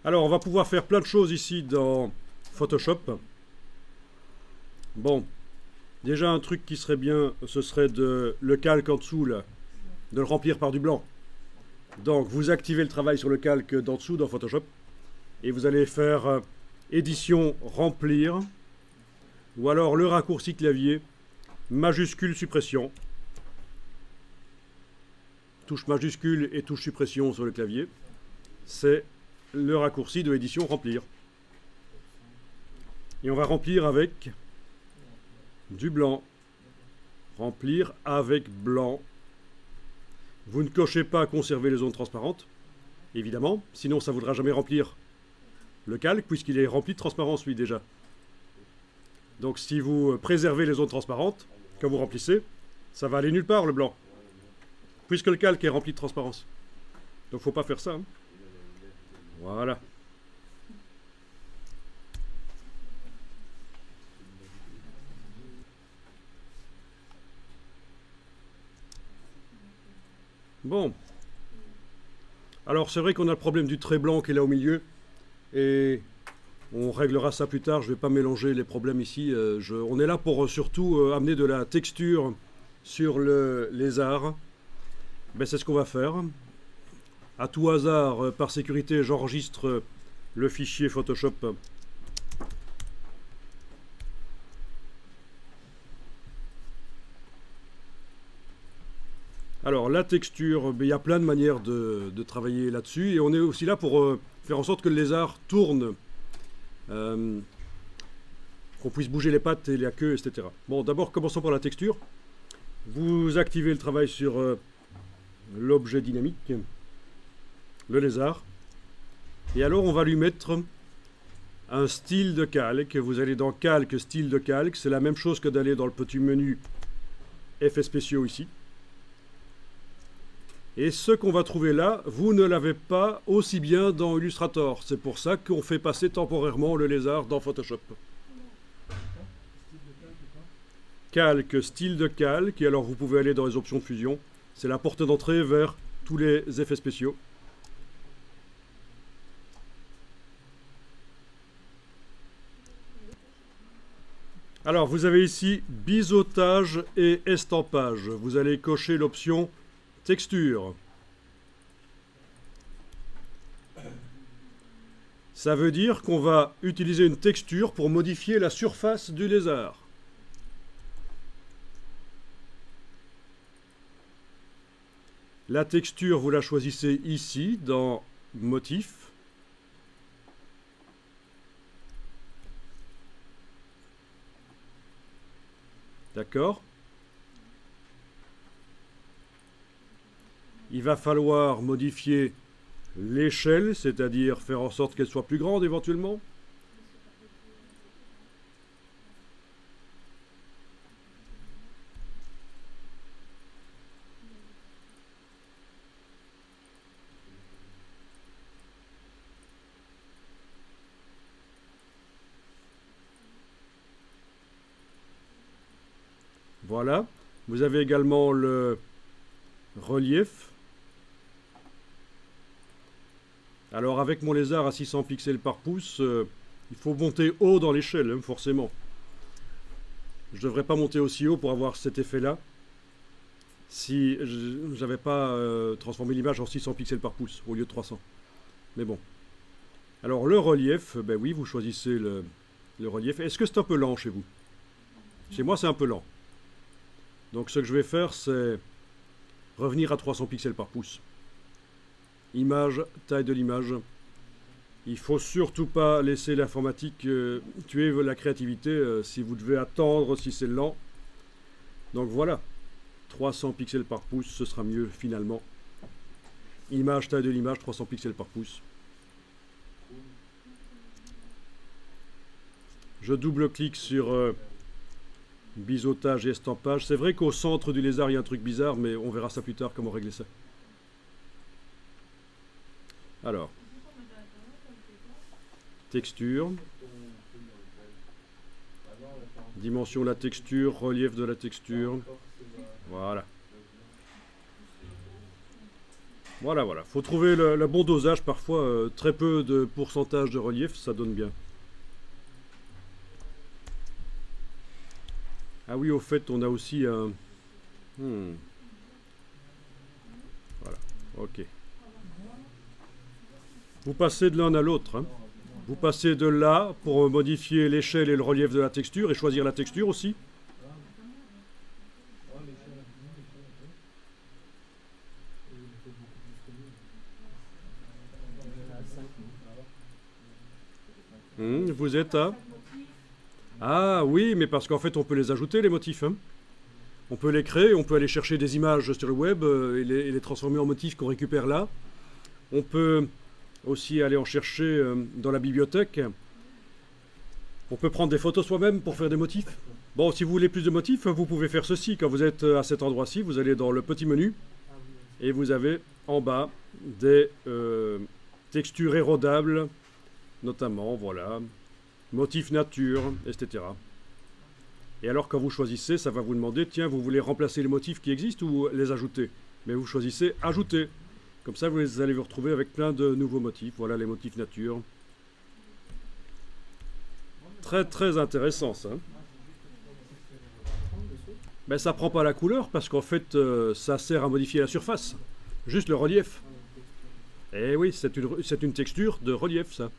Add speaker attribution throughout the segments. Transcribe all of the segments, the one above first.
Speaker 1: Alors, on va pouvoir faire plein de choses ici dans Photoshop. Bon, déjà un truc qui serait bien, ce serait le calque en dessous, là, de le remplir par du blanc. Donc, vous activez le travail sur le calque d'en dessous dans Photoshop. Et vous allez faire édition, remplir. Ou alors le raccourci clavier, majuscule, suppression. Touche majuscule et touche suppression sur le clavier. C'est le raccourci de édition, remplir. Et on va remplir avec du blanc. Remplir avec blanc. Vous ne cochez pas conserver les zones transparentes, évidemment, sinon ça ne voudra jamais remplir le calque, puisqu'il est rempli de transparence, lui, déjà. Donc si vous préservez les zones transparentes, quand vous remplissez, ça va aller nulle part, le blanc, puisque le calque est rempli de transparence. Donc il ne faut pas faire ça. Hein. Voilà. Bon. Alors c'est vrai qu'on a le problème du trait blanc qui est là au milieu, et on réglera ça plus tard, je ne vais pas mélanger les problèmes ici. On est là pour surtout amener de la texture sur le lézard. Ben, c'est ce qu'on va faire. À tout hasard, par sécurité, j'enregistre le fichier Photoshop. Alors, la texture, ben, y a plein de manières de travailler là-dessus. Et on est aussi là pour faire en sorte que le lézard tourne. Qu'on puisse bouger les pattes et la queue, etc. Bon, d'abord, commençons par la texture. Vous activez le travail sur l'objet dynamique, le lézard. Et alors, on va lui mettre un style de calque. Vous allez dans calque, style de calque. C'est la même chose que d'aller dans le petit menu effets spéciaux ici. Et ce qu'on va trouver là, vous ne l'avez pas aussi bien dans Illustrator. C'est pour ça qu'on fait passer temporairement le lézard dans Photoshop. Calque, style de calque. Et alors vous pouvez aller dans les options de fusion. C'est la porte d'entrée vers tous les effets spéciaux. Alors vous avez ici biseautage et estampage. Vous allez cocher l'option texture. Ça veut dire qu'on va utiliser une texture pour modifier la surface du lézard. La texture, vous la choisissez ici, dans Motif. D'accord ? Il va falloir modifier l'échelle, c'est-à-dire faire en sorte qu'elle soit plus grande éventuellement. Voilà. Vous avez également le relief. Alors avec mon lézard à 600 pixels par pouce, il faut monter haut dans l'échelle, hein, forcément. Je ne devrais pas monter aussi haut pour avoir cet effet-là, si je n'avais pas transformé l'image en 600 pixels par pouce au lieu de 300. Mais bon. Alors le relief, ben oui, vous choisissez le relief. Est-ce que c'est un peu lent chez vous? Chez moi, c'est un peu lent. Donc ce que je vais faire, c'est revenir à 300 pixels par pouce. Image, taille de l'image. Il ne faut surtout pas laisser l'informatique tuer la créativité si vous devez attendre, si c'est lent. Donc voilà, 300 pixels par pouce, ce sera mieux finalement. Image, taille de l'image, 300 pixels par pouce. Je double-clique sur biseautage et estampage. C'est vrai qu'au centre du lézard, il y a un truc bizarre, mais on verra ça plus tard, comment régler ça. Alors, texture, dimension de la texture, relief de la texture, voilà. Voilà, voilà. Faut trouver le bon dosage parfois. Très peu de pourcentage de relief, ça donne bien. Ah oui, au fait, on a aussi un... Voilà, ok. Vous passez de l'un à l'autre, hein. Vous passez de là pour modifier l'échelle et le relief de la texture et choisir la texture aussi. Vous êtes à... Ah oui, mais parce qu'en fait on peut les ajouter les motifs, hein. On peut les créer, on peut aller chercher des images sur le web et les transformer en motifs qu'on récupère là. On peut aussi aller en chercher dans la bibliothèque. On peut prendre des photos soi-même pour faire des motifs. Bon, si vous voulez plus de motifs, vous pouvez faire ceci. Quand vous êtes à cet endroit-ci, vous allez dans le petit menu et vous avez en bas des textures érodables, notamment, voilà, motifs nature, etc. Et alors, quand vous choisissez, ça va vous demander, tiens, vous voulez remplacer les motifs qui existent ou les ajouter? Mais vous choisissez ajouter. Comme ça, vous allez vous retrouver avec plein de nouveaux motifs. Voilà les motifs nature. Très très intéressant ça. Mais ça prend pas la couleur parce qu'en fait ça sert à modifier la surface. Juste le relief. Et oui, c'est une texture de relief ça.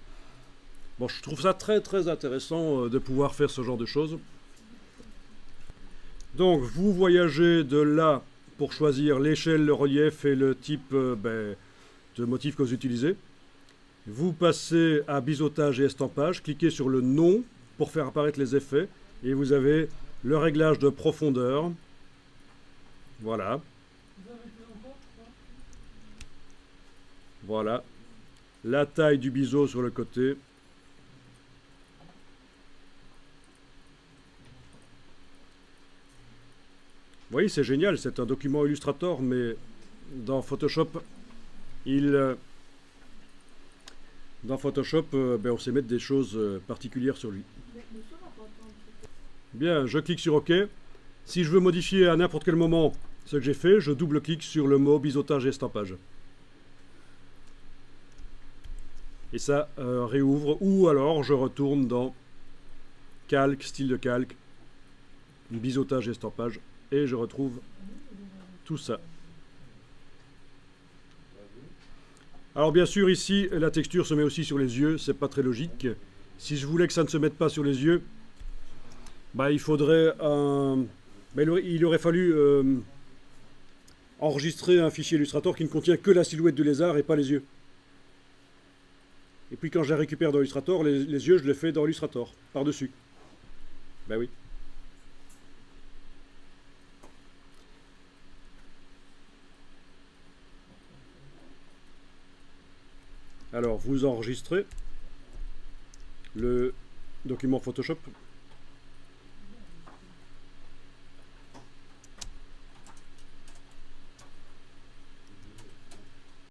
Speaker 1: Bon, je trouve ça très très intéressant de pouvoir faire ce genre de choses. Donc vous voyagez de là pour choisir l'échelle, le relief et le type de motif que vous utilisez. Vous passez à biseautage et estampage, cliquez sur le nom pour faire apparaître les effets et vous avez le réglage de profondeur. Voilà. Voilà. La taille du biseau sur le côté. Vous voyez, c'est génial, c'est un document Illustrator, mais dans Photoshop, on sait mettre des choses particulières sur lui. Bien, je clique sur OK. Si je veux modifier à n'importe quel moment ce que j'ai fait, je double-clique sur le mot biseautage et estampage. Et ça réouvre, ou alors je retourne dans calque, style de calque, biseautage et estampage, et je retrouve tout ça. Alors bien sûr ici la texture se met aussi sur les yeux, c'est pas très logique. Si je voulais que ça ne se mette pas sur les yeux, il faudrait il aurait fallu enregistrer un fichier Illustrator qui ne contient que la silhouette du lézard et pas les yeux. Et puis quand je les récupère dans Illustrator, les yeux je les fais dans Illustrator, par-dessus. Ben oui. Alors, vous enregistrez le document Photoshop.